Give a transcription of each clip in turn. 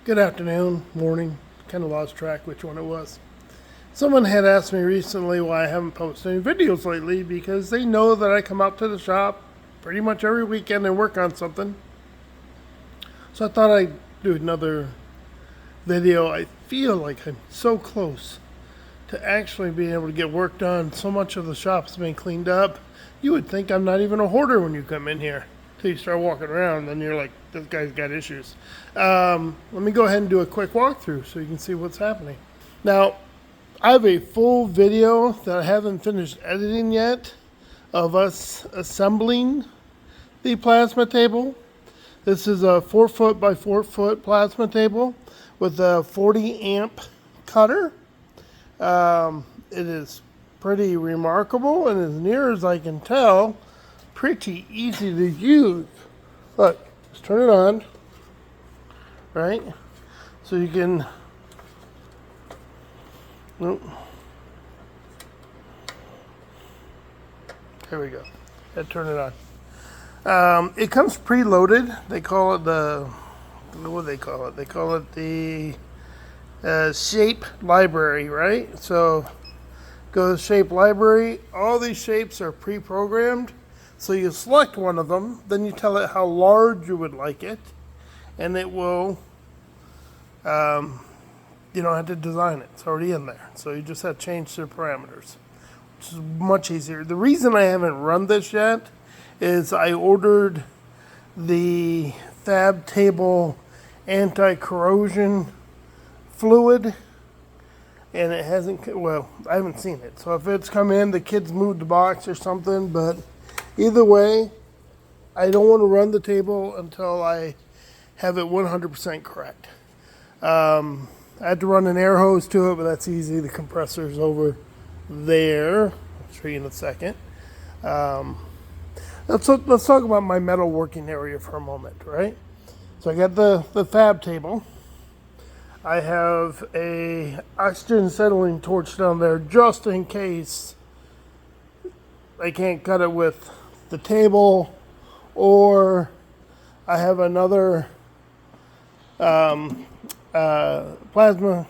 Good afternoon, morning, kind of lost track which one it was. Someone had asked me recently why I haven't posted any videos lately because they know that I come out to the shop pretty much every weekend and work on something. So I thought I'd do another video. I feel like I'm so close to actually being able to get work done. So much of the shop's been cleaned up. You would think I'm not even a hoarder when you come in here. Till you start walking around, then you're like, this guy's got issues. Let me go ahead and do a quick walkthrough so you can see what's happening. Now, I have a full video that I haven't finished editing yet of us assembling the plasma table. This is a 4 foot by 4 foot plasma table with a 40 amp cutter. It is pretty remarkable, and as near as I can tell, pretty easy to use. Look, just turn it on, right? So you can, nope. There we go. Had to turn it on. It comes preloaded. They call it what do they call it? They call it the shape library, right? So go to shape library. All these shapes are pre-programmed. So you select one of them, then you tell it how large you would like it, and it will, you don't have to design it. It's already in there. So you just have to change the parameters, which is much easier. The reason I haven't run this yet is I ordered the fab table anti-corrosion fluid, and it hasn't, well, I haven't seen it. So if it's come in, the kids moved the box or something, but either way, I don't want to run the table until I have it 100% correct. I had to run an air hose to it, but that's easy. The compressor's over there. I'll show you in a second. Let's talk about my metal working area for a moment, right? So I got the fab table. I have a oxygen acetylene torch down there just in case I can't cut it with the table, or I have another plasma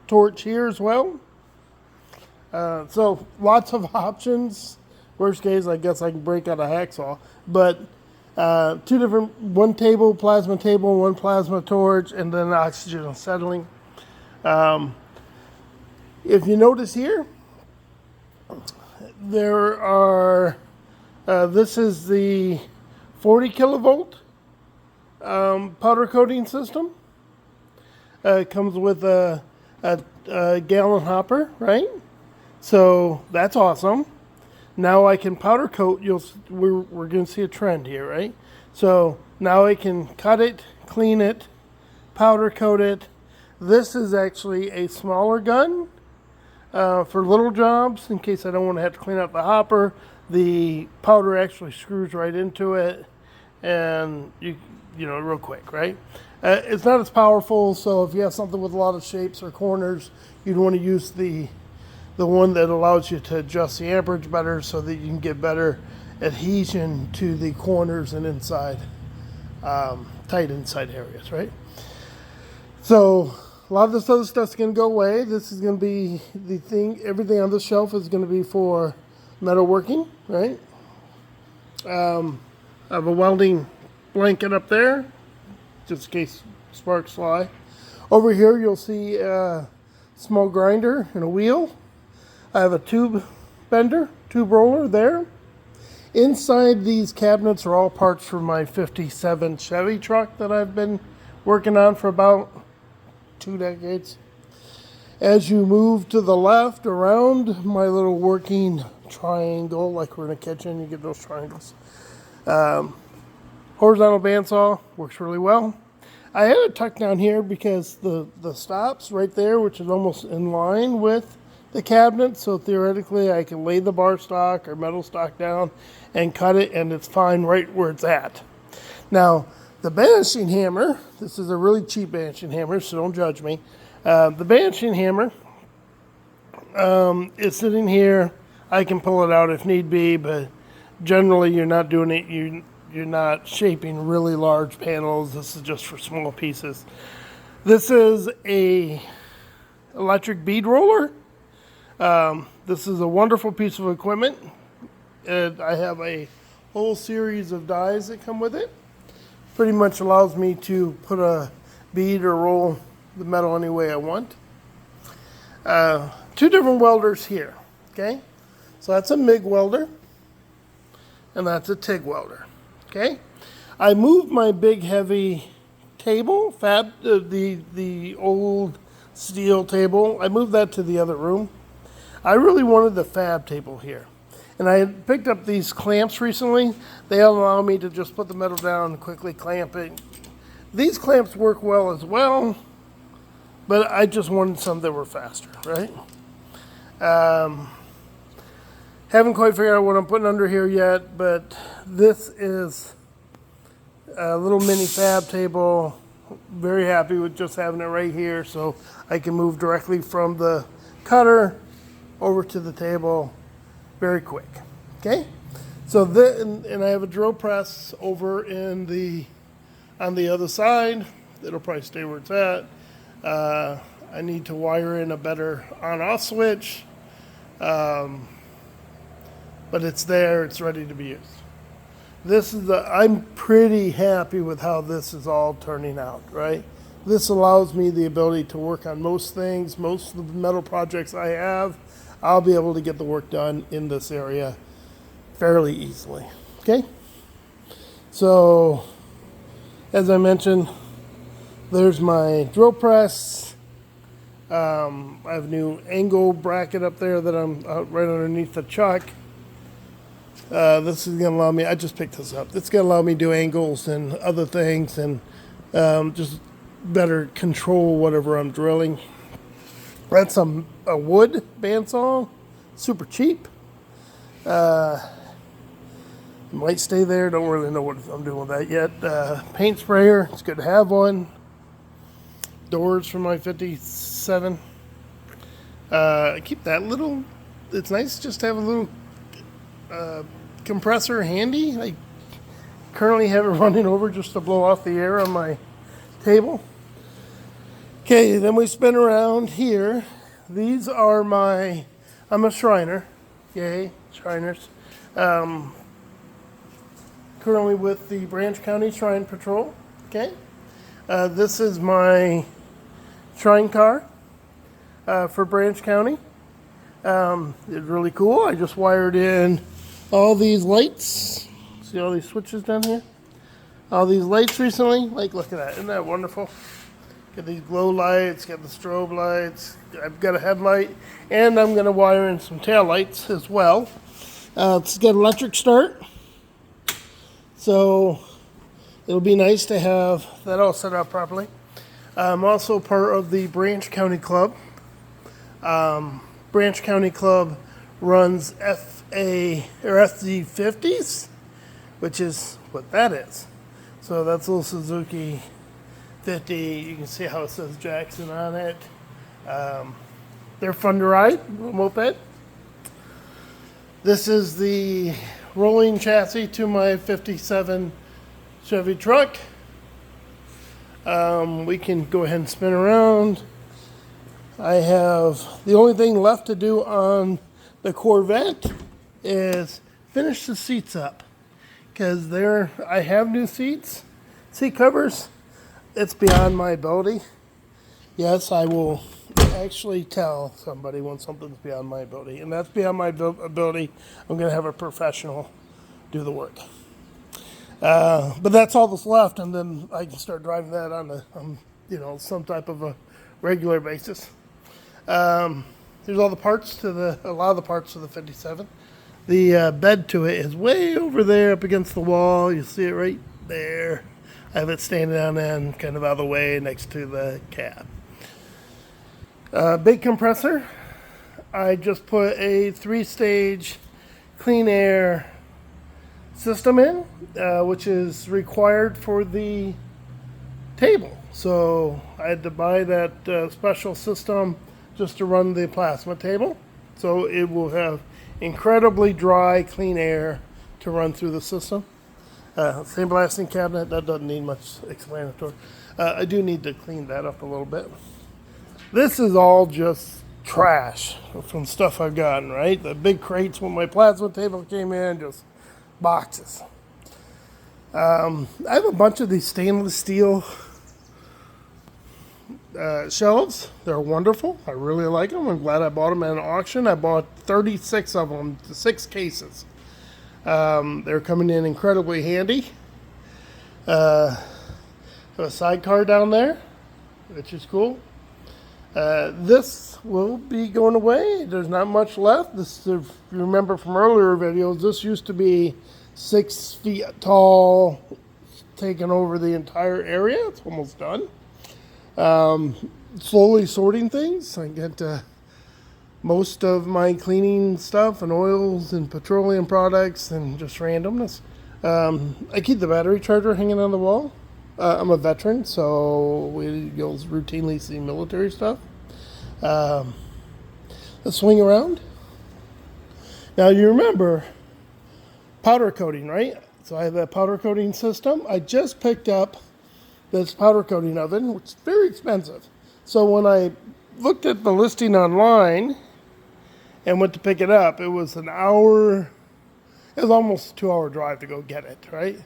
torch here as well. So lots of options. Worst case, I guess I can break out a hacksaw, but two different, one plasma table, one plasma torch, and then oxygen acetylene. If you notice here, there are, this is the 40 kilovolt powder coating system. It comes with a gallon hopper, right? So that's awesome. Now I can powder coat. We're going to see a trend here, right? So now I can cut it, clean it, powder coat it. This is actually a smaller gun for little jobs in case I don't want to have to clean out the hopper. The powder actually screws right into it, and you know, real quick, right? It's not as powerful, so if you have something with a lot of shapes or corners, you'd want to use the one that allows you to adjust the amperage better so that you can get better adhesion to the corners and inside, tight inside areas, right? So a lot of this other stuff's going to go away. This is going to be the thing. Everything on this shelf is going to be for metalworking, right? I have a welding blanket up there, just in case sparks fly. Over here, you'll see a small grinder and a wheel. I have a tube roller there. Inside these cabinets are all parts for my 57 Chevy truck that I've been working on for about 2 decades. As you move to the left around my little working triangle, like we're in a kitchen, you get those triangles. Horizontal bandsaw works really well. I have it tucked down here because the stops right there, which is almost in line with the cabinet, so theoretically I can lay the bar stock or metal stock down and cut it, and it's fine right where it's at. Now, the banishing hammer, this is a really cheap banishing hammer, so don't judge me. The banishing hammer is sitting here. I can pull it out if need be, but generally you're not doing it. you're not shaping really large panels. This is just for small pieces. This is a electric bead roller. This is a wonderful piece of equipment. I have a whole series of dies that come with it. Pretty much allows me to put a bead or roll the metal any way I want. Two different welders here, okay? So that's a MIG welder, and that's a TIG welder, okay? I moved my big heavy table, the old steel table, I moved that to the other room. I really wanted the fab table here. And I had picked up these clamps recently. They allow me to just put the metal down and quickly clamp it. These clamps work well as well, but I just wanted some that were faster, right? Haven't quite figured out what I'm putting under here yet, but this is a little mini fab table. Very happy with just having it right here so I can move directly from the cutter over to the table very quick. Okay, so and I have a drill press over on the other side. It'll probably stay where it's at. I need to wire in a better on-off switch, but it's there. It's ready to be used. I'm pretty happy with how this is all turning out. Right, this allows me the ability to work on most things, most of the metal projects I have. I'll be able to get the work done in this area fairly easily. Okay? So, as I mentioned, there's my drill press. I have a new angle bracket up there that I'm right underneath the chuck. This is going to allow me, I just picked this up. It's going to allow me to do angles and other things and just better control whatever I'm drilling. That's a wood bandsaw, super cheap. Might stay there, don't really know what I'm doing with that yet. Paint sprayer, it's good to have one. Doors for my 57. I keep that little, it's nice just to have a little compressor handy. I currently have it running over just to blow off the air on my table. Okay, then we spin around here. These are I'm a Shriner. Yay, Shriners. Currently with the Branch County Shrine Patrol. Okay. This is my shrine car for Branch County. It's really cool. I just wired in all these lights. See all these switches down here? All these lights recently. Like, look at that. Isn't that wonderful? Got these glow lights, got the strobe lights, I've got a headlight, and I'm going to wire in some tail lights as well. It's got electric start, so it'll be nice to have that all set up properly. I'm also part of the Branch County Club. Branch County Club runs FZ50s, which is what that is. So that's a little Suzuki 50, you can see how it says Jackson on it. They're fun to ride, moped. This is the rolling chassis to my 57 Chevy truck. We can go ahead and spin around. I have, the only thing left to do on the Corvette is finish the seats up. Because I have new seat covers. It's beyond my ability. Yes, I will actually tell somebody when something's beyond my ability. And that's beyond my ability. I'm going to have a professional do the work. But that's all that's left, and then I can start driving that on some type of a regular basis. Here's all the parts a lot of the parts to the 57. The bed to it is way over there up against the wall. You see it right there. I have it standing down and kind of out of the way next to the cab. Big compressor. I just put a 3-stage clean air system in, which is required for the table. So I had to buy that special system just to run the plasma table. So it will have incredibly dry, clean air to run through the system. Sandblasting cabinet, that doesn't need much explanatory. I do need to clean that up a little bit. This is all just trash from stuff I've gotten, right? The big crates when my plasma table came in, just boxes. I have a bunch of these stainless steel shelves. They're wonderful. I really like them. I'm glad I bought them at an auction. I bought 36 of them, 6 cases. They're coming in incredibly handy. Have a sidecar down there, which is cool. This will be going away. There's not much left. This, if you remember from earlier videos, this used to be 6 feet tall, taking over the entire area. It's almost done. Slowly sorting things. I get most of my cleaning stuff and oils and petroleum products and just randomness. I keep the battery charger hanging on the wall. I'm a veteran, so you'll routinely see military stuff. Let's swing around. Now you remember powder coating, right? So I have a powder coating system. I just picked up this powder coating oven, which is very expensive. So when I looked at the listing online and went to pick it up, it was an hour, it was almost a 2-hour drive to go get it, right?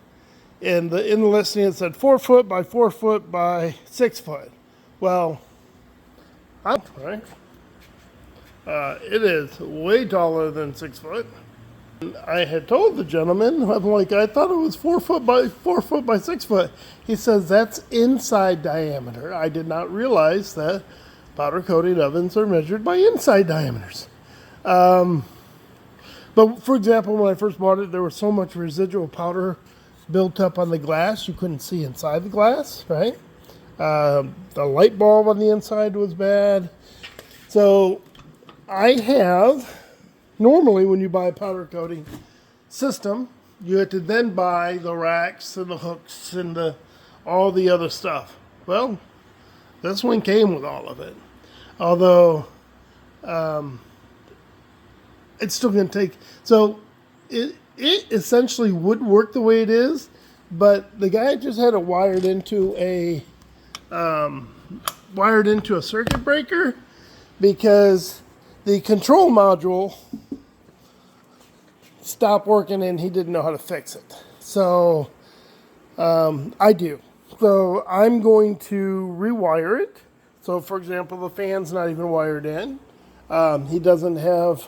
And in the listing it said 4 foot by 4 foot by 6 foot. Well, right? It is way taller than 6 foot. I had told the gentleman, I'm like, I thought it was 4 foot by 4 foot by 6 foot. He says that's inside diameter. I did not realize that powder coating ovens are measured by inside diameters. But for example, when I first bought it, there was so much residual powder built up on the glass, you couldn't see inside the glass, right? The light bulb on the inside was bad. So I have, normally when you buy a powder coating system, you have to then buy the racks and the hooks and all the other stuff. Well, this one came with all of it. Although, it's still going to take, so it essentially would work the way it is, but the guy just had it wired into a circuit breaker because the control module stopped working and he didn't know how to fix it. So I do. So I'm going to rewire it. So for example, the fan's not even wired in. He doesn't have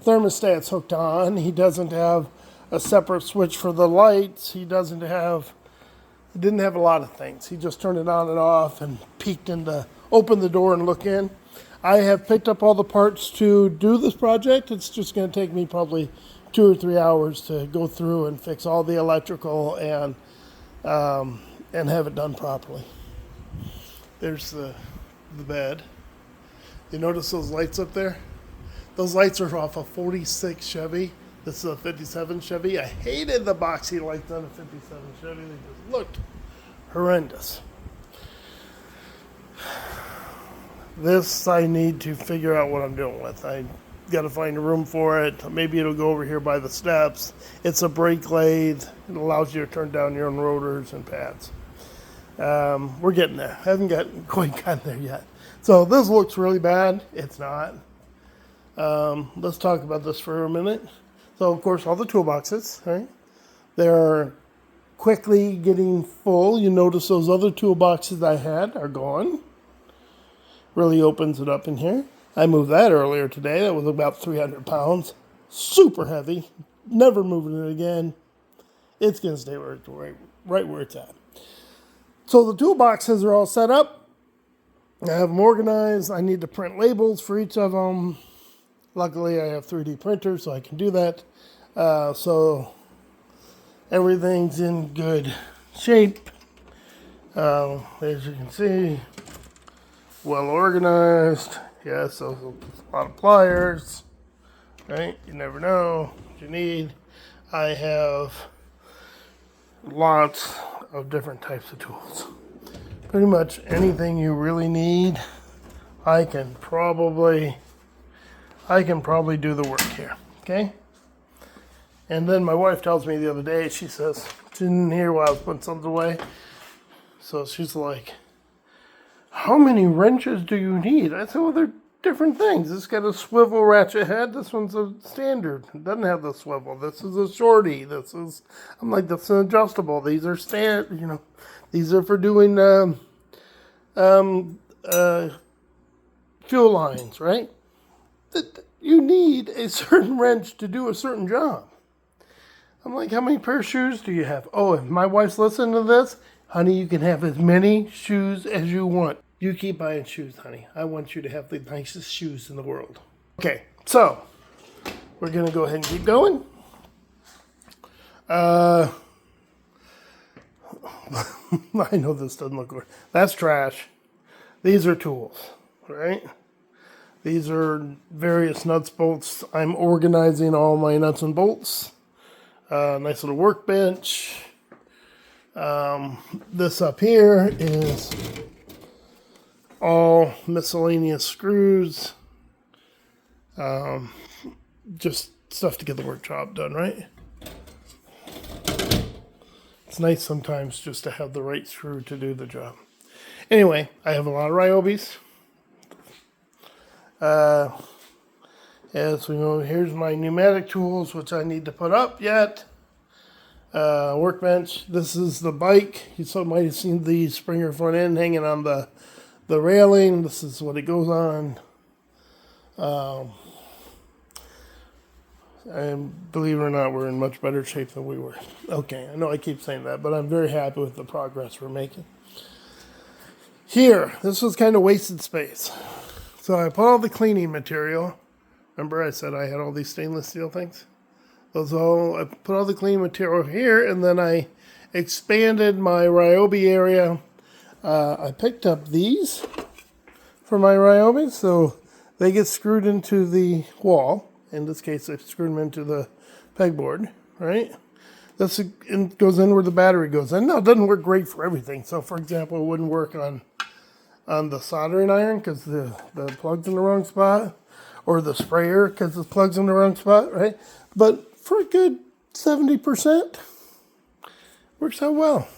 thermostats hooked on. He doesn't have a separate switch for the lights. He didn't have a lot of things. He just turned it on and off and opened the door and look in. I have picked up all the parts to do this project. It's just going to take me probably 2 or 3 hours to go through and fix all the electrical and have it done properly. There's the bed. You notice those lights up there? Those lights are off a 46 Chevy. This is a 57 Chevy. I hated the boxy lights on a 57 Chevy. They just looked horrendous. This I need to figure out what I'm doing with. I got to find a room for it. Maybe it'll go over here by the steps. It's a brake lathe. It allows you to turn down your own rotors and pads. We're getting there. I haven't quite gotten there yet. So this looks really bad. It's not. Let's talk about this for a minute. So of course all the toolboxes, right? They're quickly getting full. You notice those other toolboxes I had are gone. Really opens it up in here. I moved that earlier today. That was about 300 pounds. Super heavy. Never moving it again. It's going to stay right where it's at. So the toolboxes are all set up. I have them organized. I need to print labels for each of them. Luckily, I have 3D printers, so I can do that. So everything's in good shape. As you can see, well organized. Yes, a lot of pliers. Right? You never know what you need. I have lots of different types of tools. Pretty much anything you really need, I can probably do the work here. Okay? And then my wife tells me the other day, she says, She didn't hear while I was putting something away. So she's like, how many wrenches do you need? I said, well, they're different things. This got a swivel ratchet head. This one's a standard. It doesn't have the swivel. This is a shorty. I'm like, that's an adjustable. These are these are for doing fuel lines, right? You need a certain wrench to do a certain job. I'm like, how many pair of shoes do you have? Oh, if my wife's listening to this, honey, you can have as many shoes as you want. You keep buying shoes, honey. I want you to have the nicest shoes in the world. Okay, so we're going to go ahead and keep going. I know this doesn't look good. That's trash. These are tools, right? These are various nuts, bolts. I'm organizing all my nuts and bolts. Nice little workbench. This up here is all miscellaneous screws. Just stuff to get the work job done, right? It's nice sometimes just to have the right screw to do the job. Anyway, I have a lot of Ryobis. As we know, here's my pneumatic tools, which I need to put up yet. Workbench. This is the bike. You might have seen the Springer front end hanging on the railing. This is what it goes on. And believe it or not, we're in much better shape than we were. Okay, I know I keep saying that, but I'm very happy with the progress we're making. Here, this was kind of wasted space. So I put all the cleaning material. Remember I said I had all these stainless steel things? I put all the cleaning material here, and then I expanded my Ryobi area. I picked up these for my Ryobi, so they get screwed into the wall. In this case, I screwed them into the pegboard, right? This goes in where the battery goes in. Now, it doesn't work great for everything. So, for example, it wouldn't work on the soldering iron because the plug's in the wrong spot, or the sprayer because the plug's in the wrong spot, right? But for a good 70%, works out well.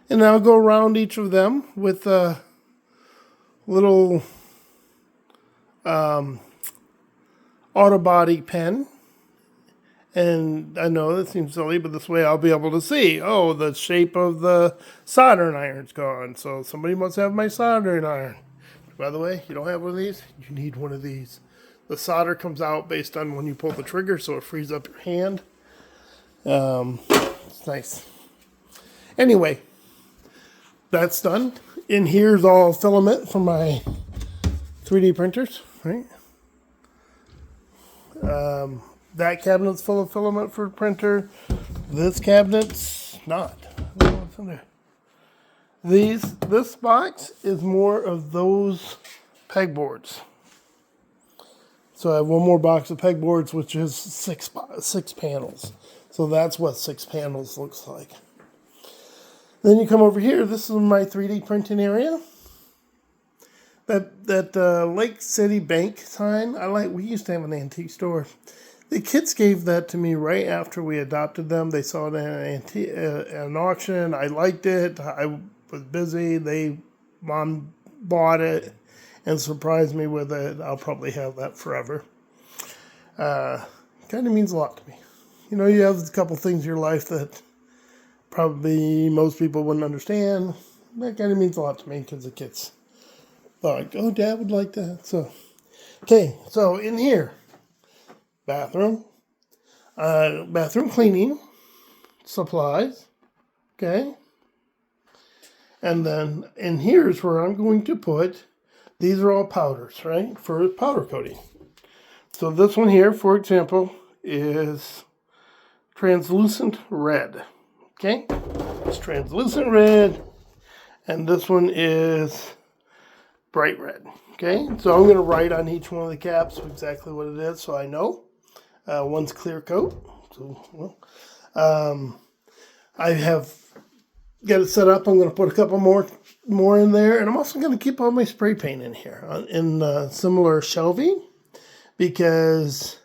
And I'll go around each of them with a little auto body pen. And I know that seems silly, but this way I'll be able to see, oh, the shape of the soldering iron's gone. So somebody must have my soldering iron. By the way, you don't have one of these? You need one of these. The solder comes out based on when you pull the trigger, so it frees up your hand. It's nice. Anyway, that's done. In here's all filament for my 3D printers, right? That cabinet's full of filament for printer. This cabinet's not. I don't know what's in there. This box is more of those pegboards. So I have one more box of pegboards, which is six panels. So that's what 6 panels looks like. Then you come over here. This is my 3D printing area. That Lake City Bank sign, we used to have an antique store. The kids gave that to me right after we adopted them. They saw it at an auction. I liked it. I was busy. Mom bought it and surprised me with it. I'll probably have that forever. Kind of means a lot to me. You know, you have a couple things in your life that probably most people wouldn't understand. That kind of means a lot to me because the kids thought, oh, Dad would like that. So, okay, so in here, bathroom cleaning supplies, okay? And then in here's where I'm going to put, these are all powders, right, for powder coating. So this one here, for example, is translucent red, okay? It's translucent red, and this one is bright red, okay? So I'm going to write on each one of the caps exactly what it is so I know. One's clear coat. So, I have got it set up. I'm going to put a couple more in there. And I'm also going to keep all my spray paint in here in similar shelving because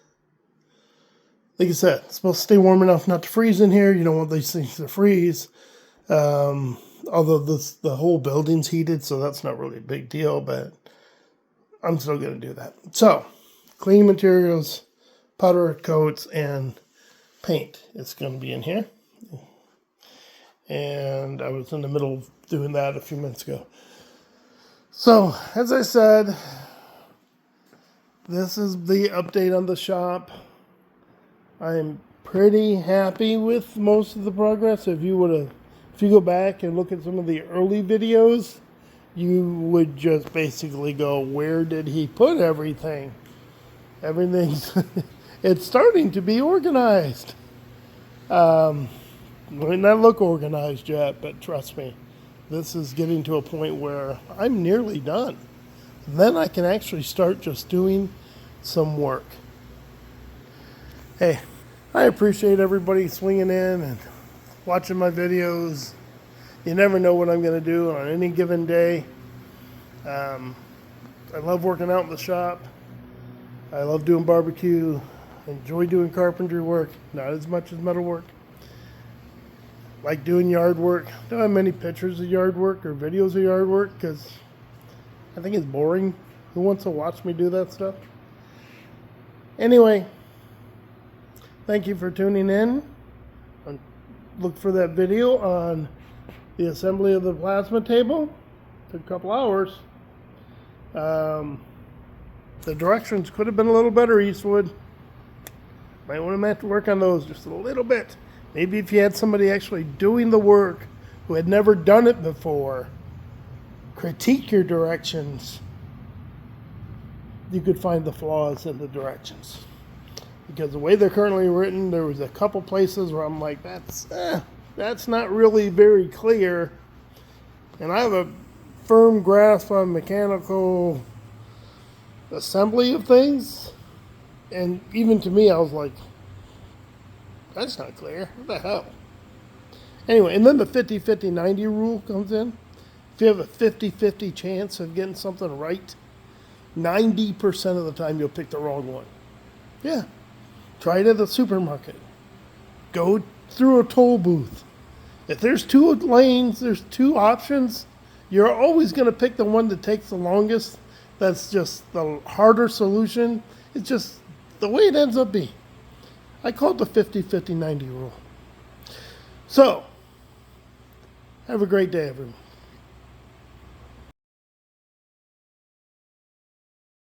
like I said, it's supposed to stay warm enough not to freeze in here. You don't want these things to freeze. Although the whole building's heated, so that's not really a big deal, but I'm still going to do that. So, cleaning materials, powder coats, and paint is going to be in here. And I was in the middle of doing that a few minutes ago. So, as I said, this is the update on the shop. I'm pretty happy with most of the progress. If you go back and look at some of the early videos, you would just basically go, where did he put everything? Everything's, it's starting to be organized. Might not look organized yet, but trust me, this is getting to a point where I'm nearly done. Then I can actually start just doing some work. Hey, I appreciate everybody swinging in and watching my videos. You never know what I'm going to do on any given day. I love working out in the shop. I love doing barbecue. I enjoy doing carpentry work, not as much as metal work. Like doing yard work. Don't have many pictures of yard work or videos of yard work because I think it's boring. Who wants to watch me do that stuff? Anyway, thank you for tuning in. Look for that video on the assembly of the plasma table. Took a couple hours. The directions could have been a little better, Eastwood. Might want to have to work on those just a little bit. Maybe if you had somebody actually doing the work who had never done it before, critique your directions, you could find the flaws in the directions. Because the way they're currently written, there was a couple places where I'm like, that's not really very clear. And I have a firm grasp on mechanical assembly of things. And even to me, I was like, that's not clear. What the hell? Anyway, and then the 50-50-90 rule comes in. If you have a 50-50 chance of getting something right, 90% of the time you'll pick the wrong one. Yeah. Try it at the supermarket. Go through a toll booth. If there's 2 lanes, there's 2 options, you're always going to pick the one that takes the longest. That's just the harder solution. It's just the way it ends up being. I call it the 50-50-90 rule. So, have a great day, everyone.